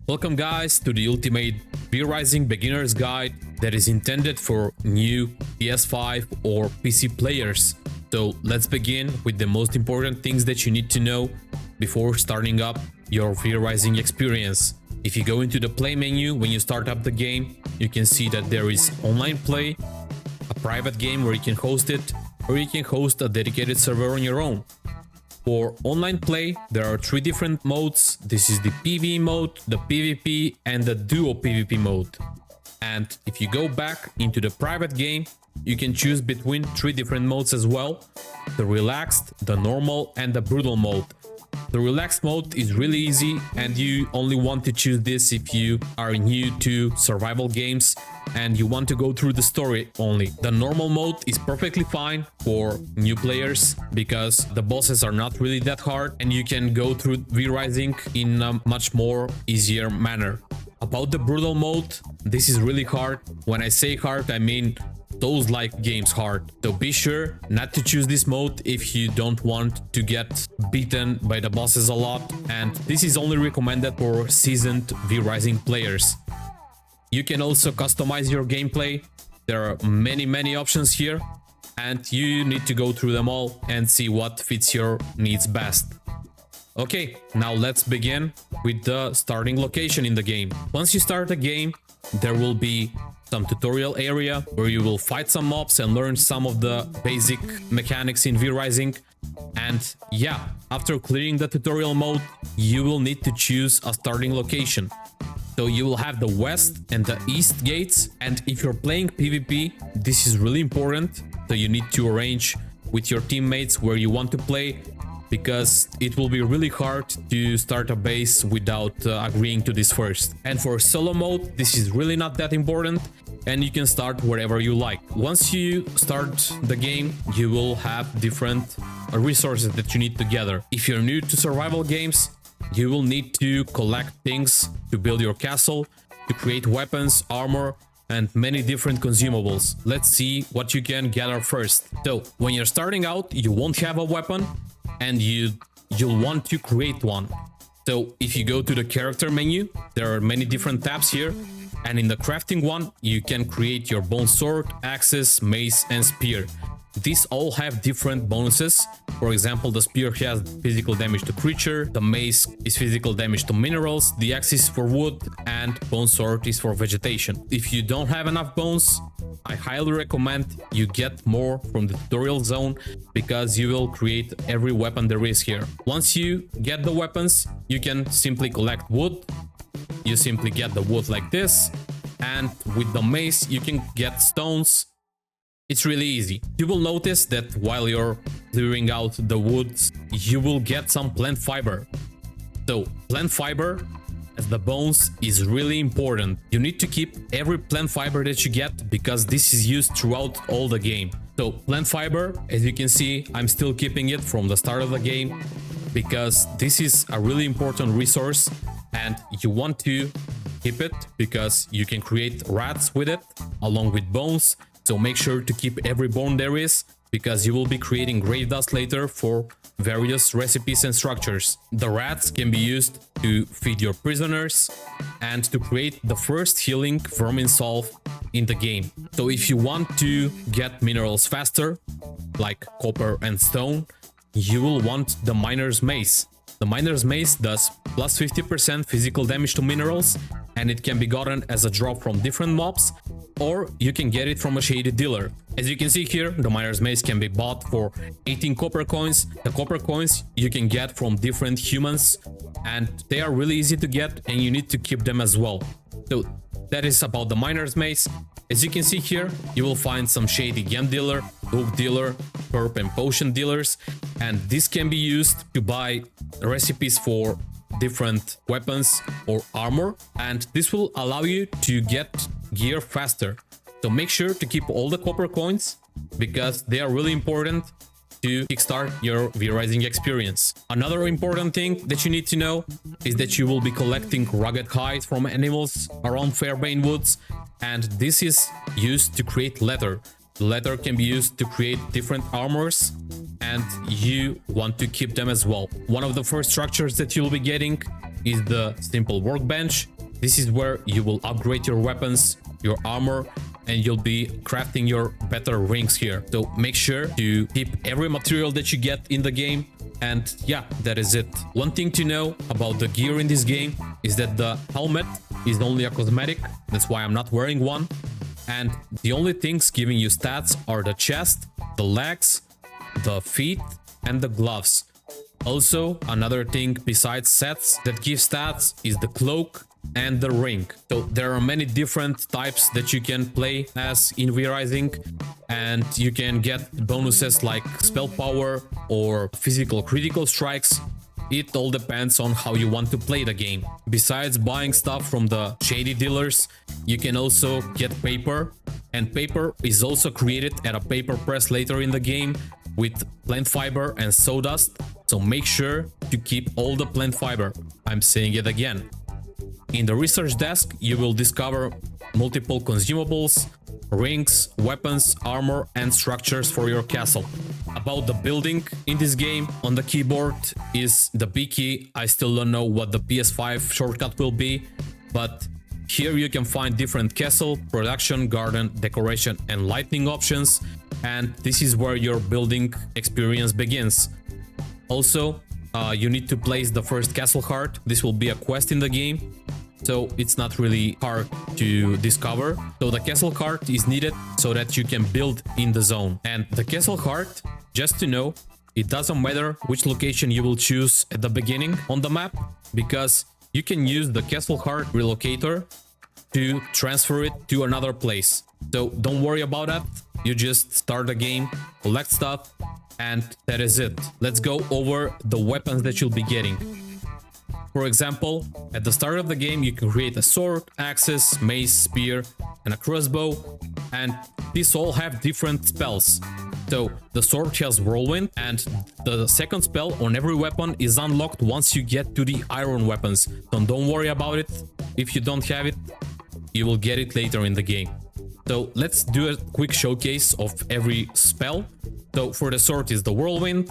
Welcome guys to the ultimate V-Rising beginner's guide that is intended for new PS5 or PC players. So let's begin with the most important things that you need to know before starting up your V-Rising experience. If you go into the play menu when you start up the game, you can see that there is online play, a private game where you can host it, or you can host a dedicated server on your own. For online play, there are three different modes. This is the PvE mode, the PvP, and the Duo PvP mode. And if you go back into the private game, you can choose between three different modes as well: the relaxed, the normal, and the brutal mode. The relaxed mode is really easy, and you only want to choose this if you are new to survival games and you want to go through the story only. The normal mode is perfectly fine for new players because the bosses are not really that hard and you can go through V-Rising in a much more easier manner. About the brutal mode, this is really hard. When I say hard, I mean those like games hard. So be sure not to choose this mode if you don't want to get beaten by the bosses a lot, and this is only recommended for seasoned V-Rising players. You can also customize your gameplay. There are many options here, and you need to go through them all and see what fits your needs best. Okay, now let's begin with the starting location in the game. Once you start the game, there will be some tutorial area where you will fight some mobs and learn some of the basic mechanics in V-Rising. And yeah, after clearing the tutorial mode, you will need to choose a starting location. So you will have the west and the east gates, and if you're playing PvP, this is really important. So you need to arrange with your teammates where you want to play, because it will be really hard to start a base without agreeing to this first. And for solo mode, this is really not that important, and you can start wherever you like. Once you start the game, you will have different resources that you need to gather. If you're new to survival games, you will need to collect things to build your castle, to create weapons, armor, and many different consumables. Let's see what you can gather first. So when you're starting out, you won't have a weapon, and you'll want to create one. So if you go to the character menu, there are many different tabs here, and in the crafting one, you can create your bone sword, axes, mace, and spear. These all have different bonuses. For example, the spear has physical damage to creature, the mace is physical damage to minerals, the axe is for wood, and bone sword is for vegetation. If you don't have enough bones, I highly recommend you get more from the tutorial zone, because you will create every weapon there is here. Once you get the weapons, you can simply collect wood. You simply get the wood like this, and with the mace you can get stones. It's really easy. You will notice that while you're clearing out the woods, you will get some plant fiber. So plant fiber as the bones is really important. You need to keep every plant fiber that you get, because this is used throughout all the game. So plant fiber, as you can see, I'm still keeping it from the start of the game, because this is a really important resource and you want to keep it because you can create rats with it along with bones. So make sure to keep every bone there is, because you will be creating grave dust later for various recipes and structures. The rats can be used to feed your prisoners and to create the first healing vermin salve in the game. So if you want to get minerals faster, like copper and stone, you will want the miner's mace. The miner's mace does plus 50% physical damage to minerals, and it can be gotten as a drop from different mobs, or you can get it from a Shady dealer. As you can see here, the miner's mace can be bought for 18 copper coins. The copper coins you can get from different humans, and they are really easy to get, and you need to keep them as well. So that is about the miner's mace. As you can see here, you will find some Shady gem dealer, book dealer, herb and potion dealers, and this can be used to buy recipes for different weapons or armor, and this will allow you to get gear faster. So make sure to keep all the copper coins, because they are really important to kickstart your V-Rising experience. Another important thing that you need to know is that you will be collecting rugged hide from animals around Farbane Woods, and this is used to create leather. The leather can be used to create different armors, and you want to keep them as well. One of the first structures that you'll be getting is the simple workbench. This is where you will upgrade your weapons, your armor, and you'll be crafting your better rings here. So make sure to keep every material that you get in the game. And yeah, that is it. One thing to know about the gear in this game is that the helmet is only a cosmetic. That's why I'm not wearing one. And the only things giving you stats are the chest, the legs, the feet, and the gloves. Also, another thing besides sets that give stats is the cloak and the ring. So there are many different types that you can play as in V-Rising, and you can get bonuses like spell power or physical critical strikes. It all depends on how you want to play the game. Besides buying stuff from the Shady dealers, you can also get paper, and paper is also created at a paper press later in the game with plant fiber and sawdust. So make sure to keep all the plant fiber. I'm saying it again. In the research desk, you will discover multiple consumables, rings, weapons, armor, and structures for your castle. About the building in this game, on the keyboard is the B key. I still don't know what the PS5 shortcut will be, but here you can find different castle, production, garden, decoration, and lighting options, and this is where your building experience begins. Also, you need to place the first castle heart. This will be a quest in the game, so it's not really hard to discover. So the castle heart is needed so that you can build in the zone. And the castle heart, just to know, it doesn't matter which location you will choose at the beginning on the map, because you can use the castle heart relocator to transfer it to another place. So don't worry about that. You just start the game, collect stuff, and that is it. Let's go over the weapons that you'll be getting. For example, at the start of the game, you can create a sword, axes, mace, spear, and a crossbow, and these all have different spells. So the sword has whirlwind, and the second spell on every weapon is unlocked once you get to the iron weapons. So don't worry about it. If you don't have it, you will get it later in the game. So let's do a quick showcase of every spell. So for the sword is the whirlwind,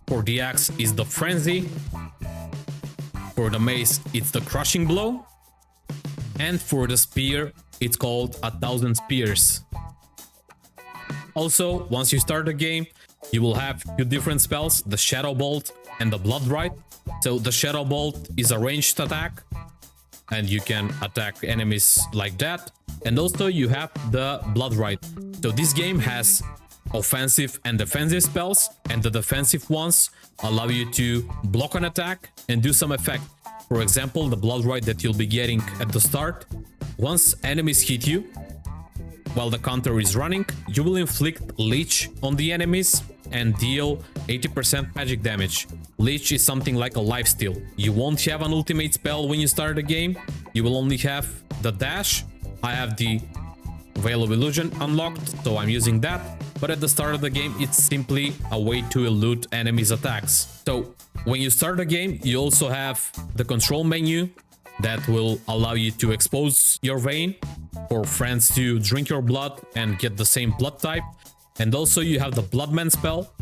for the axe is the frenzy, for the mace it's the crushing blow, and for the spear it's called 1,000 spears. Also, once you start the game, you will have two different spells, the shadow bolt and the blood right. So the shadow bolt is a ranged attack, and you can attack enemies like that. And also you have the blood right. So this game has offensive and defensive spells, and the defensive ones allow you to block an attack and do some effect. For example, the blood right that you'll be getting at the start, once enemies hit you while the counter is running, you will inflict leech on the enemies and deal 80% magic damage. Leech is something like a lifesteal. You won't have an ultimate spell when you start the game. You will only have the dash. I have the Veil of Illusion unlocked, so I'm using that. But at the start of the game, it's simply a way to elude enemies' attacks. So when you start the game, you also have the control menu that will allow you to expose your vein for friends to drink your blood and get the same blood type. And also you have the Bloodman spell,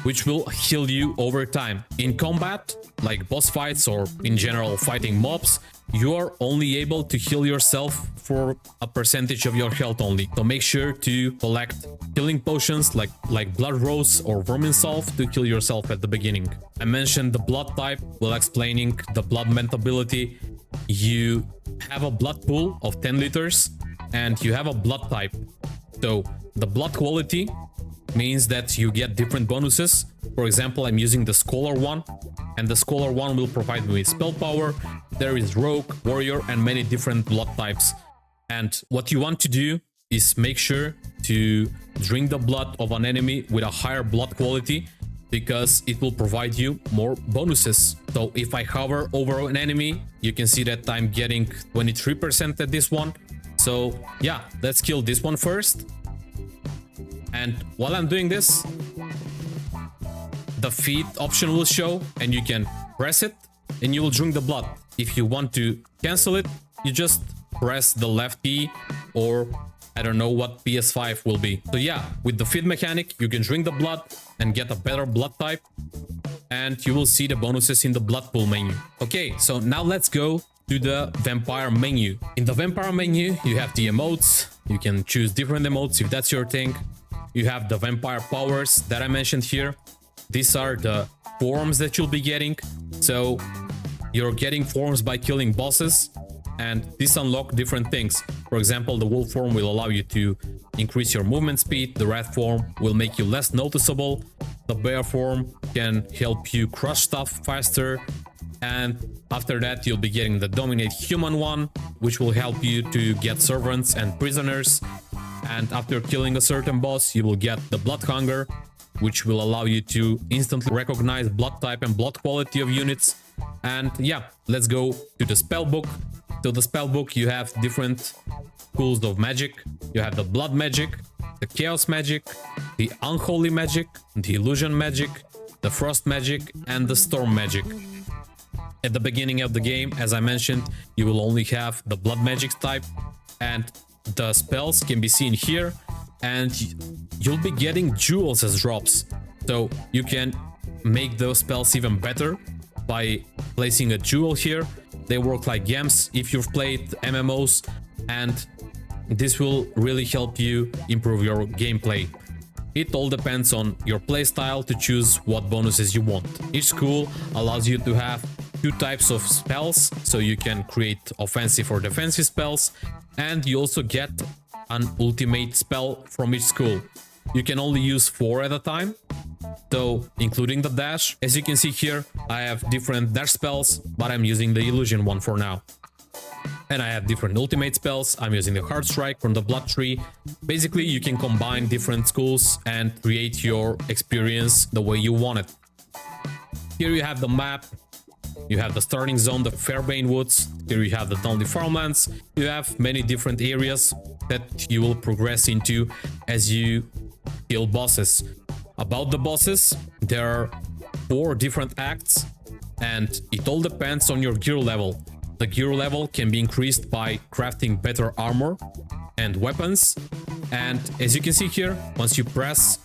which will heal you over time. In combat, like boss fights or in general fighting mobs, you are only able to heal yourself for a percentage of your health only. So make sure to collect healing potions like Blood Rose or Vermin Salve to heal yourself at the beginning. I mentioned the blood type while explaining the Bloodman ability. You have a blood pool of 10 liters and you have a blood type. So the blood quality means that you get different bonuses. For example, I'm using the Scholar one, and the Scholar one will provide me with spell power. There is Rogue, Warrior, and many different blood types. And what you want to do is make sure to drink the blood of an enemy with a higher blood quality, because it will provide you more bonuses. So if I hover over an enemy, you can see that I'm getting 23% at this one. So yeah, let's kill this one first. And while I'm doing this, the feed option will show and you can press it and you will drink the blood. If you want to cancel it, you just press the left key, or I don't know what PS5 will be. So yeah, with the feed mechanic, you can drink the blood and get a better blood type. and you will see the bonuses in the blood pool menu. Okay, so now let's go to the vampire menu. In the vampire menu, you have the emotes. You can choose different emotes if that's your thing. You have the vampire powers that I mentioned here. These are the forms that you'll be getting. So you're getting forms by killing bosses, and this unlock different things. For example, the wolf form will allow you to increase your movement speed. The rat form will make you less noticeable. The bear form can help you crush stuff faster. And after that, you'll be getting the dominate human one, which will help you to get servants and prisoners. And after killing a certain boss, you will get the blood hunger, which will allow you to instantly recognize blood type and blood quality of units. And yeah, let's go to the spellbook. So the spellbook, you have different schools of magic. You have the blood magic, the chaos magic, the unholy magic, the illusion magic, the frost magic, and the storm magic. At the beginning of the game, as I mentioned, you will only have the blood magic type, and the spells can be seen here, and you'll be getting jewels as drops. So you can make those spells even better by placing a jewel here. They work like gems if you've played MMOs, and this will really help you improve your gameplay. It all depends on your playstyle to choose what bonuses you want. Each school allows you to have two types of spells, so you can create offensive or defensive spells, and you also get an ultimate spell from each school. You can only use 4 at a time, so including the dash. As you can see here, I have different dash spells, but I'm using the illusion one for now. And I have different ultimate spells. I'm using the Heart Strike from the Blood Tree. Basically, you can combine different schools and create your experience the way you want it. Here you have the map. You have the starting zone, the Farbane Woods. Here you have the Dunley Farmlands. You have many different areas that you will progress into as you kill bosses. About the bosses, there are 4 different acts, and it all depends on your gear level. The gear level can be increased by crafting better armor and weapons. And as you can see here, once you press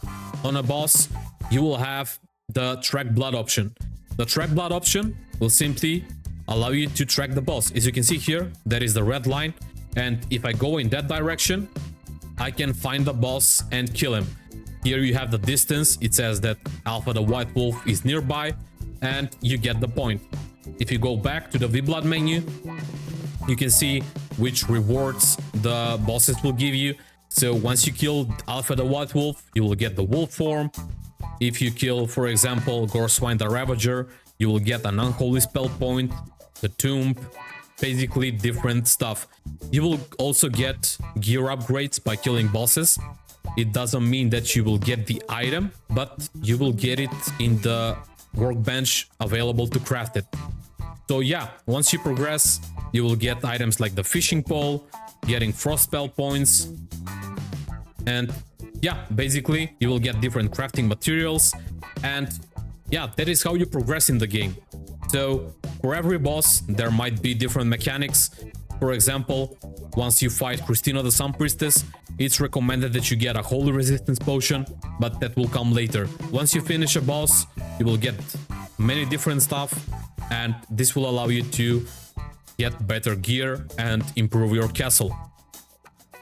on a boss, you will have the track blood option. The track blood option will simply allow you to track the boss. As you can see here, that is the red line. And if I go in that direction, I can find the boss and kill him. Here you have the distance. It says that Alpha the White Wolf is nearby, and you get the point. If you go back to the V-Blood menu, you can see which rewards the bosses will give you. So once you kill Alpha the White Wolf, you will get the wolf form. If you kill, for example, Goreswine the Ravager, you will get an unholy spell point, the tomb, basically different stuff. You will also get gear upgrades by killing bosses. It doesn't mean that you will get the item, but you will get it in the workbench available to craft it. So yeah, once you progress, you will get items like the fishing pole, getting frost spell points, and yeah, basically you will get different crafting materials, and yeah, that is how you progress in the game. So for every boss, there might be different mechanics. For example, once you fight Christina the Sun Priestess, it's recommended that you get a holy resistance potion, but that will come later. Once you finish a boss, you will get many different stuff, and this will allow you to get better gear and improve your castle.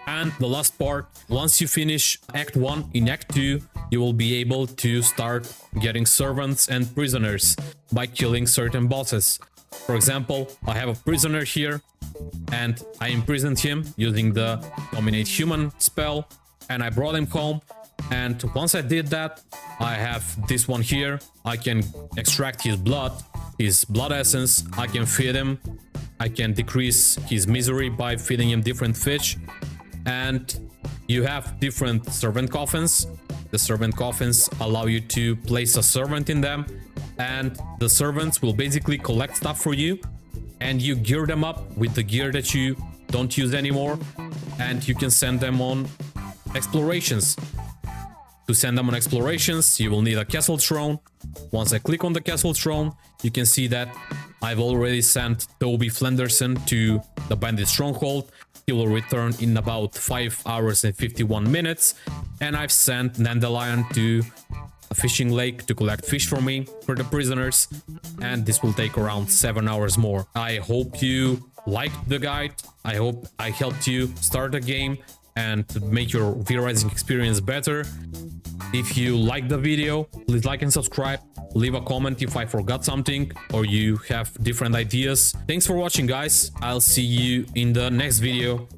And the last part, once you finish Act 1, in Act 2, you will be able to start getting servants and prisoners by killing certain bosses. For example, I have a prisoner here, and I imprisoned him using the Dominate Human spell, and I brought him home. And once I did that, I have this one here. I can extract his blood essence. I can feed him. I can decrease his misery by feeding him different fish. And you have different servant coffins. The servant coffins allow you to place a servant in them, and the servants will basically collect stuff for you, and you gear them up with the gear that you don't use anymore, and you can send them on explorations. To send them on explorations, you will need a castle throne. Once I click on the castle throne, you can see that I've already sent Toby Flenderson to the bandit stronghold. He will return in about 5 hours and 51 minutes. And I've sent Dandelion to a fishing lake to collect fish for me, for the prisoners, and this will take around 7 hours more. I hope you liked the guide. I hope I helped you start the game and make your V-Rising experience better. If you liked the video, please like and subscribe. Leave a comment if I forgot something or you have different ideas. Thanks for watching, guys. I'll see you in the next video.